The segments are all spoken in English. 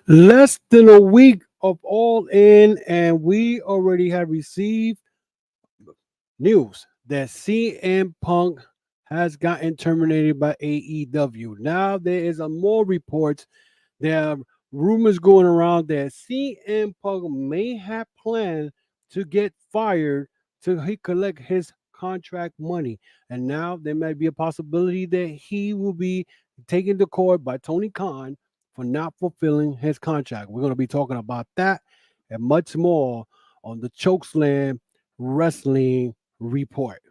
Less than a week of All In, and we already have received news that CM Punk has gotten terminated by AEW. Now there is a more reports. There are rumors going around that CM Punk may have planned to get fired to he collect his contract money, and now there might be a possibility that he will be taken to court by Tony Khan for not fulfilling his contract. We're going to be talking about that and much more on the Chokeslam Wrestling Report.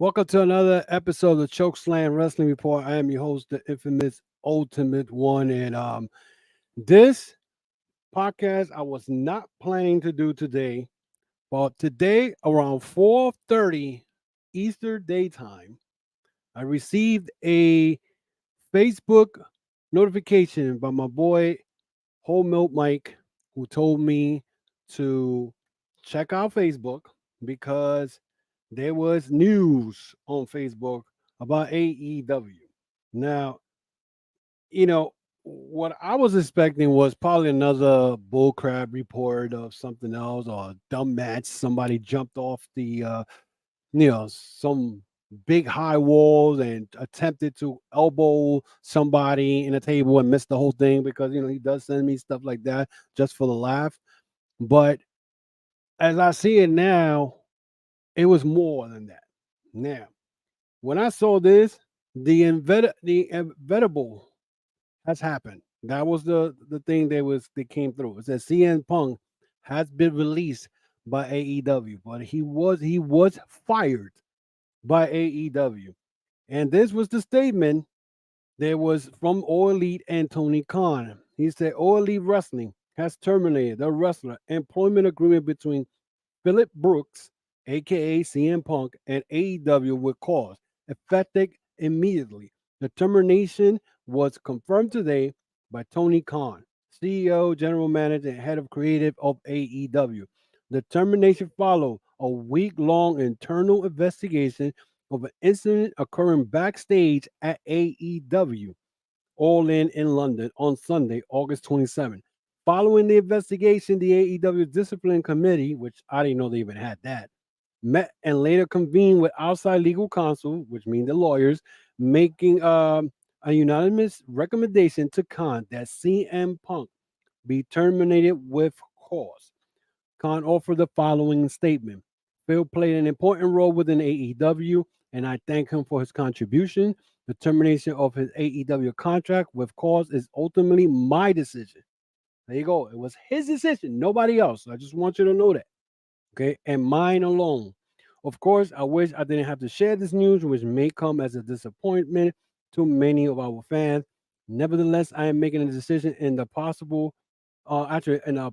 Welcome to another episode of the Chokeslam Wrestling Report. I am your host, the infamous Ultimate One, and this podcast I was not planning to do today, but today around 4:30 Eastern Daytime, I received a Facebook notification by my boy Whole Milk Mike, who told me to check out Facebook because there was news on Facebook about AEW. Now, what I was expecting was probably another bullcrap report of something else or a dumb match. Somebody jumped off some big high walls and attempted to elbow somebody in a table and missed the whole thing because, he does send me stuff like that just for the laugh. But as I see it now, it was more than that. Now, when I saw this, the inevitable has happened. That was the thing that came through. It says CM Punk has been released by AEW, but he was fired by AEW. And this was the statement that was from All Elite and Tony Khan. He said All Elite Wrestling has terminated the wrestler employment agreement between Phillip Brooks, aka CM Punk, and AEW with cause effective immediately. The termination was confirmed today by Tony Khan, CEO, General Manager, and Head of Creative of AEW. The termination followed a week-long internal investigation of an incident occurring backstage at AEW All In London on Sunday, August 27th. Following the investigation, the AEW Discipline Committee, which I didn't know they even had that, met and later convened with outside legal counsel, which means the lawyers, making a unanimous recommendation to Khan that CM Punk be terminated with cause. Khan offered the following statement. Phil played an important role within AEW, and I thank him for his contribution. The termination of his AEW contract with cause is ultimately my decision. There you go. It was his decision, nobody else. I just want you to know that. Okay. And mine alone. Of course, I wish I didn't have to share this news, which may come as a disappointment to many of our fans. Nevertheless, I am making a decision in the possible, actually, in a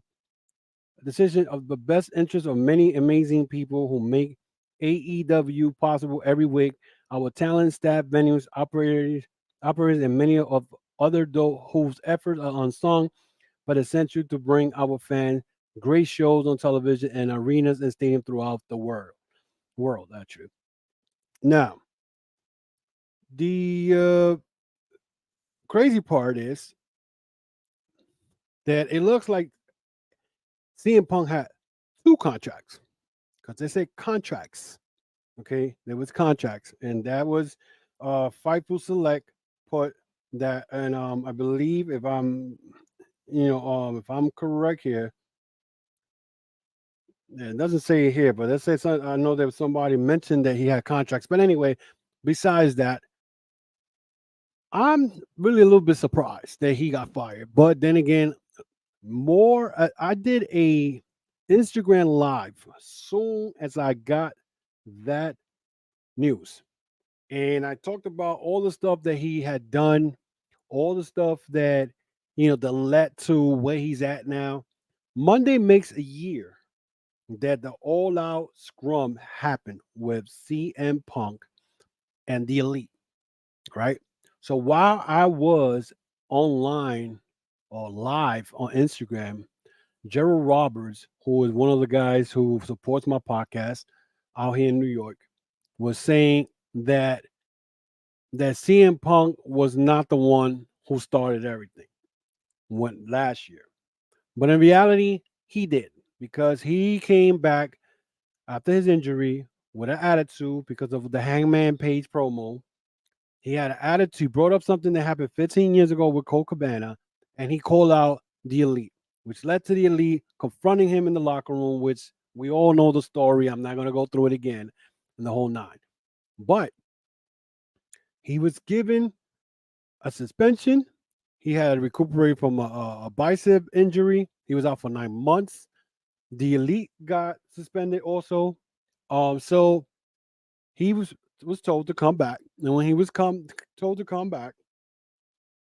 decision of the best interest of many amazing people who make AEW possible every week. Our talent, staff, venues, operators, and many of other whose efforts are unsung but essential to bring our fans great shows on television and arenas and stadiums throughout the world. Actually, now the crazy part is that it looks like CM Punk had two contracts because they say contracts. Okay, there was contracts, and that was Fightful Select put that, and I believe if I'm correct here, yeah, it doesn't say it here, but it says I know there was somebody mentioned that he had contracts. But anyway, besides that, I'm really a little bit surprised that he got fired. But then again, I did a Instagram live as soon as I got that news. And I talked about all the stuff that he had done, all the stuff that that led to where he's at now. Monday makes a year that the all out scrum happened with CM Punk and the Elite, right? So while I was online or live on Instagram, Gerald Roberts, who is one of the guys who supports my podcast out here in New York, was saying that CM Punk was not the one who started everything went last year. But in reality, he did because he came back after his injury with an attitude because of the Hangman Page promo. He had an attitude, brought up something that happened 15 years ago with Cole Cabana, and he called out the Elite, which led to the Elite confronting him in the locker room, which we all know the story. I'm not going to go through it again in the whole nine. But he was given a suspension. He had recuperated from a bicep injury. He was out for 9 months. The Elite got suspended also. So he was told to come back, and when he was told to come back,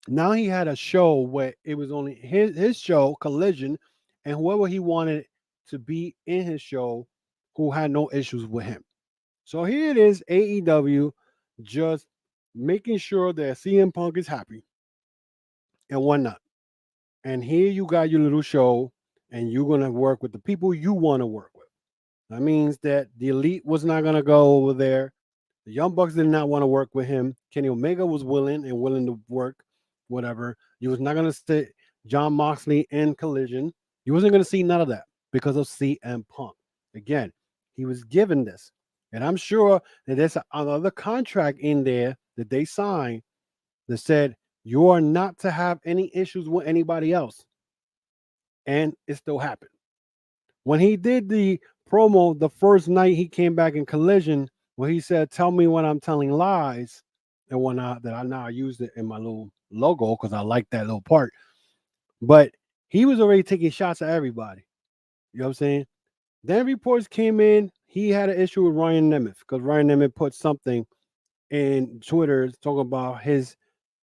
now he had a show where it was only his show, Collision, and whoever he wanted to be in his show who had no issues with him. So here it is, AEW just making sure that CM Punk is happy and whatnot. And here you got your little show, and you're gonna work with the people you want to work with. That means that the Elite was not gonna go over there. The Young Bucks did not want to work with him. Kenny Omega was willing to work, whatever. You was not gonna sit John Moxley in Collision. You wasn't gonna see none of that because of CM Punk. Again, he was given this, and I'm sure that there's another contract in there that they signed that said you are not to have any issues with anybody else, and it still happened. When he did the promo the first night he came back in Collision, where he said, "Tell me when I'm telling lies," and whatnot, that I now used it in my little logo because I like that little part. But he was already taking shots at everybody. You know what I'm saying? Then reports came in. He had an issue with Ryan Nemeth because Ryan Nemeth put something in Twitter talking about his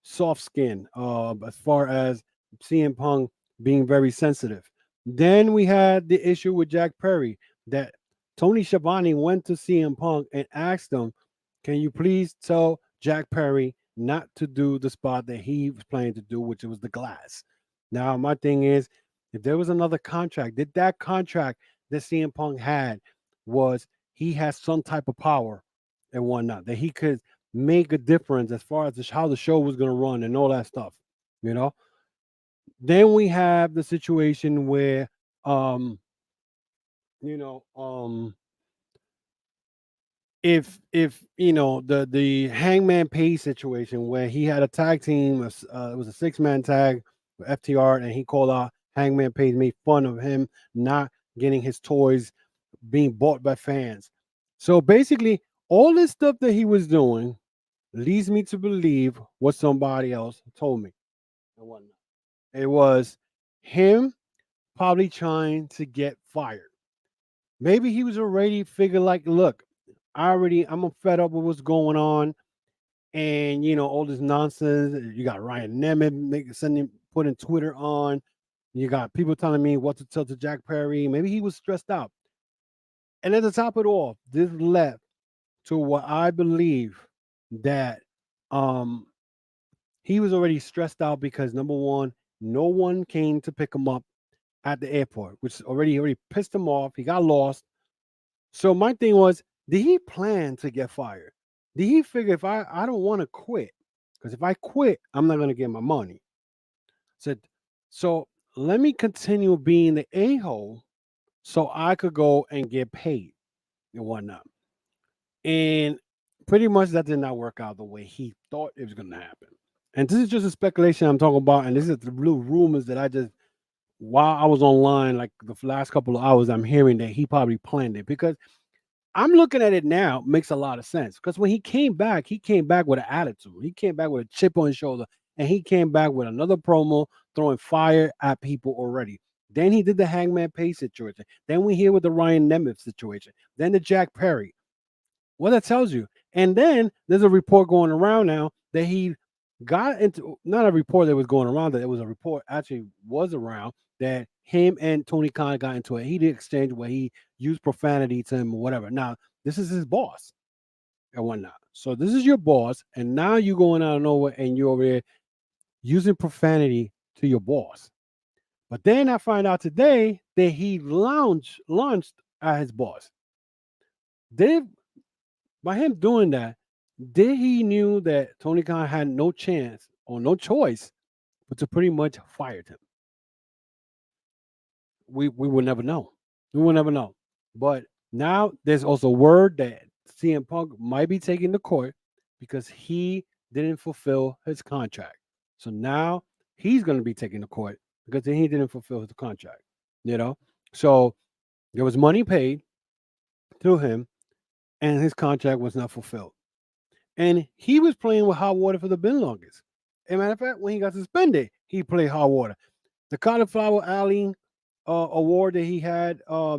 soft skin, as far as CM Punk being very sensitive. Then we had the issue with Jack Perry that Tony Schiavone went to CM Punk and asked him, "Can you please tell Jack Perry not to do the spot that he was planning to do, which was the glass?" Now, my thing is, if there was another contract, did that contract that CM Punk had was he has some type of power and whatnot that he could make a difference as far as how the show was going to run and all that stuff, you know. Then we have the situation where, um, you know, if the Hangman Page situation where he had a tag team, it was a 6-man tag with FTR, and he called out Hangman Page, made fun of him not getting his toys being bought by fans. So basically, all this stuff that he was doing leads me to believe what somebody else told me and whatnot. It was him probably trying to get fired. Maybe he was already figured like, look, I'm fed up with what's going on, and all this nonsense. You got Ryan Nemeth putting Twitter on. You got people telling me what to tell to Jack Perry. Maybe he was stressed out. And at the top of it all, this led to what I believe that um he was already stressed out because number one, no one came to pick him up at the airport, which already pissed him off. He got lost. So my thing was, did he plan to get fired? Did he figure if I don't want to quit, because if I quit, I'm not gonna get my money. Said, so let me continue being the a-hole so I could go and get paid and whatnot. And pretty much that did not work out the way he thought it was gonna happen. And this is just a speculation I'm talking about, and this is the little rumors that I just while I was online, like the last couple of hours, I'm hearing that he probably planned it because I'm looking at it now, makes a lot of sense. Because when he came back with an attitude. He came back with a chip on his shoulder, and he came back with another promo throwing fire at people already. Then he did the Hangman Page situation. Then we hear with the Ryan Nemeth situation. Then the Jack Perry. What that tells you. And then there's a report going around now that he got into not a report that was going around, that it was a report actually was around, that him and Tony Khan got into a heated exchange where he used profanity to him or whatever. Now, this is his boss and whatnot. So this is your boss, and now you going out of nowhere and you're over there using profanity to your boss. But then I find out today that he launched at his boss. Did by him doing that, did he knew that Tony Khan had no chance or no choice but to pretty much fire him? We will never know. We will never know. But now there's also word that CM Punk might be taking the court because he didn't fulfill his contract. So now he's going to be taking the court because he didn't fulfill his contract. You know, so there was money paid to him, and his contract was not fulfilled. And he was playing with hot water for the bin longest. As a matter of fact, when he got suspended, he played hot water. The Cauliflower Alley award that he had a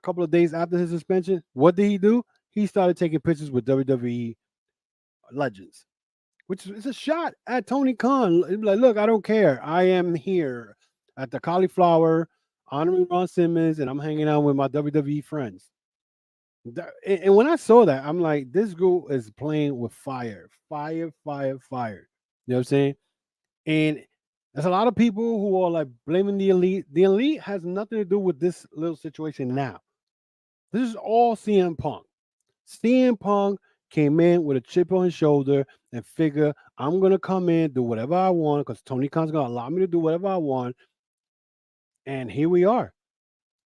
couple of days after his suspension, what did he do? He started taking pictures with WWE legends, which is a shot at Tony Khan. Like, look, I don't care. I am here at the Cauliflower honoring Ron Simmons, and I'm hanging out with my WWE friends. And when I saw that, I'm like, this girl is playing with fire, fire, fire, fire. You know what I'm saying? And there's a lot of people who are like blaming the elite. The elite has nothing to do with this little situation now. This is all CM Punk. CM Punk came in with a chip on his shoulder and figure, I'm gonna come in, do whatever I want, because Tony Khan's gonna allow me to do whatever I want. And here we are.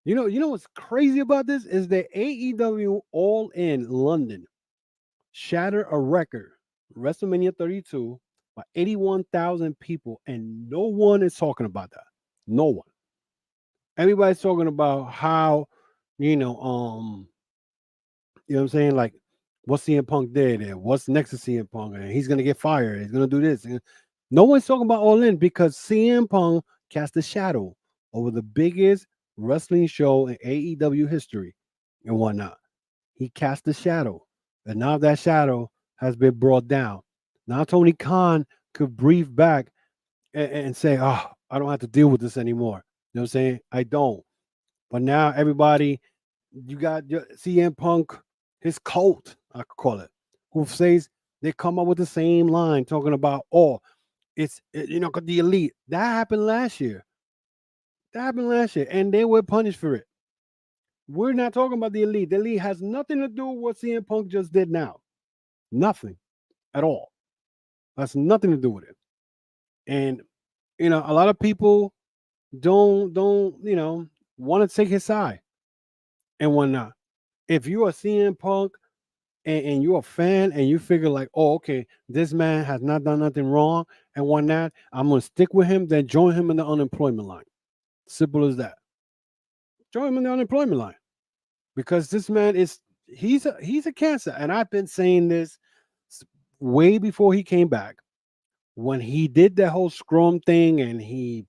You know what's crazy about this is that AEW All-In London shattered a record, WrestleMania 32, by 81,000 people, and no one is talking about that. No one. Everybody's talking about how, you know, you know what I'm saying, like what CM Punk did and what's next to CM Punk, and he's gonna get fired. He's gonna do this. No one's talking about All In because CM Punk cast a shadow over the biggest wrestling show in AEW history and whatnot. He cast a shadow, and now that shadow has been brought down. Now Tony Khan could breathe back and say, "Oh, I don't have to deal with this anymore." You know what I'm saying? I don't. But now everybody, you got your CM Punk, his cult, I could call it, who says they come up with the same line talking about, oh, the elite. That happened last year. That happened last year, and they were punished for it. We're not talking about the elite. The elite has nothing to do with what CM Punk just did now. Nothing at all. That's nothing to do with it. And a lot of people don't want to take his side and whatnot. If you're a CM Punk and you're a fan and you figure like, oh, okay, this man has not done nothing wrong and whatnot, I'm gonna stick with him, then join him in the unemployment line. Simple as that. Join him in the unemployment line. Because this man is he's a cancer. And I've been saying this way before he came back. When he did that whole scrum thing and the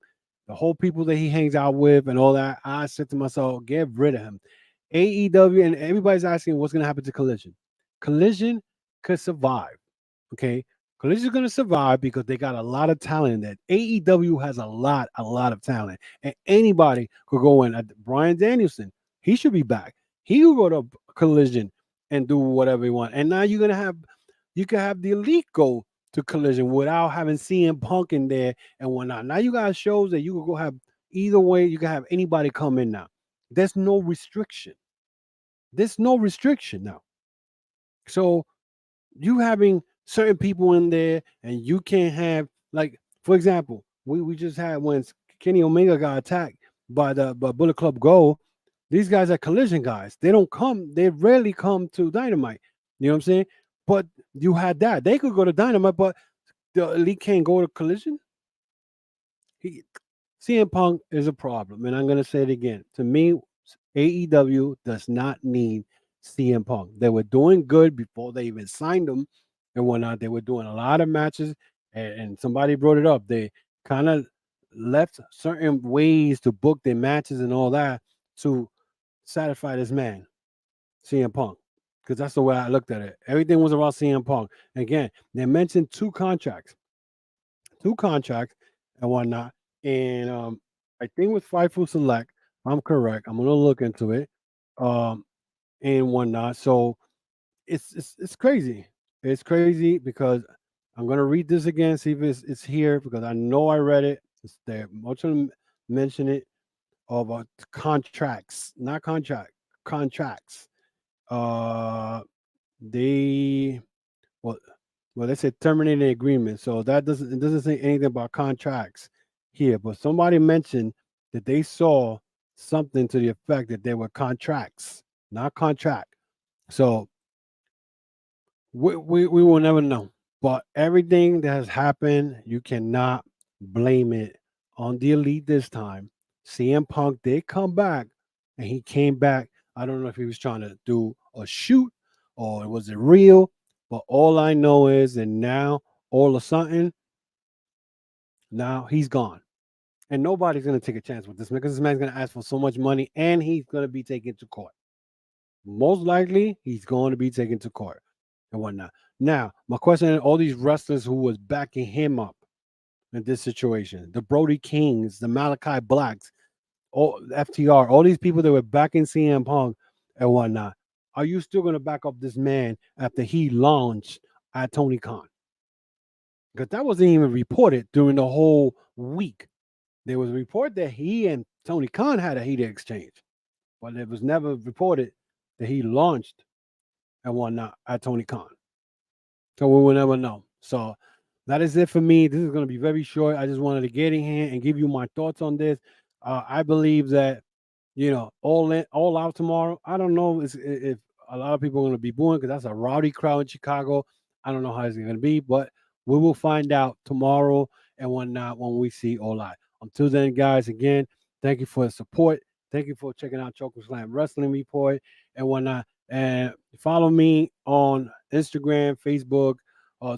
whole people that he hangs out with and all that, I said to myself, get rid of him. AEW, and everybody's asking what's going to happen to Collision. Collision could survive. Okay. Collision's going to survive because they got a lot of talent. That AEW has a lot of talent. And anybody could go in. Brian Danielson, he should be back. He could go to Collision and do whatever he wants. And now you can have the elite go to Collision without having CM Punk in there and whatnot. Now you got shows that you can go have either way. You can have anybody come in now. There's no restriction. There's no restriction now. So you having certain people in there, and you can't have, like, for example, we just had when Kenny Omega got attacked by Bullet Club Gold. These guys are Collision guys. They rarely come to Dynamite. You know what I'm saying? But you had that. They could go to Dynamite, but the elite can't go to Collision. CM Punk is a problem, and I'm gonna say it again. To me, AEW does not need CM Punk. They were doing good before they even signed him and whatnot. They were doing a lot of matches, and somebody brought it up. They kind of left certain ways to book their matches and all that to satisfy this man, CM Punk. Because that's the way I looked at it. Everything was about CM Punk. Again, they mentioned 2 contracts. 2 contracts and whatnot. And I think with Fightful Select, I'm correct. I'm gonna look into it, um, and whatnot. So it's crazy. It's crazy because I'm gonna read this again, see if it's here because I know I read it. It's there. Much of them mention it about contracts, not contracts. Uh, they well, well, they said terminated agreement, so that doesn't it doesn't say anything about contracts here. But somebody mentioned that they saw something to the effect that they were contracts, not contract. So we will never know. But everything that has happened, you cannot blame it on the elite this time. CM Punk did come back, and he came back. I don't know if he was trying to do a shoot or was it real, but all I know is that now, all of a sudden, now he's gone. And nobody's going to take a chance with this man because this man's going to ask for so much money and he's going to be taken to court. Most likely, he's going to be taken to court and whatnot. Now, my question is all these wrestlers who was backing him up in this situation, the Brody Kings, the Malachi Blacks, all FTR, all these people that were backing CM Punk and whatnot, are you still going to back up this man after he launched at Tony Khan? Because that wasn't even reported during the whole week. There was a report that he and Tony Khan had a heated exchange, but it was never reported that he launched and whatnot at Tony Khan. So we will never know. So that is it for me. This is going to be very short. I just wanted to get in here and give you my thoughts on this. I believe that all in, all out tomorrow. I don't know if a lot of people are going to be booing because that's a rowdy crowd in Chicago. I don't know how it's going to be, but we will find out tomorrow and whatnot when we see All Out. Until then, guys, again, thank you for the support. Thank you for checking out Chokeslam Wrestling Report and whatnot. And follow me on Instagram, Facebook,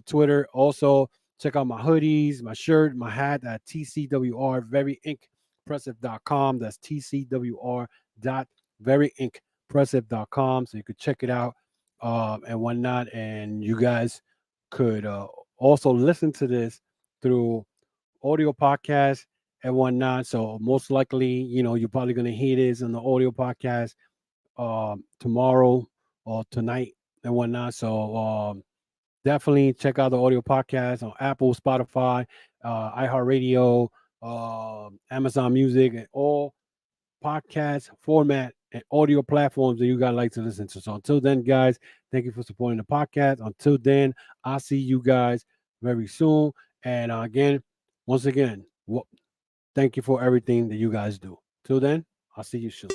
Twitter. Also, check out my hoodies, my shirt, my hat at TCWR Very Inc. Impressive.com. That's tcwr.veryimpressive.com. So you could check it out and whatnot. And you guys could also listen to this through audio podcast and whatnot. So most likely, you're probably going to hear this on the audio podcast tomorrow or tonight and whatnot. So definitely check out the audio podcast on Apple, Spotify, iHeartRadio, Amazon Music, and all podcast format and audio platforms that you guys like to listen to. So until then, guys, thank you for supporting the podcast. Until then, I'll see you guys very soon. And once again, thank you for everything that you guys do. Till then, I'll see you soon.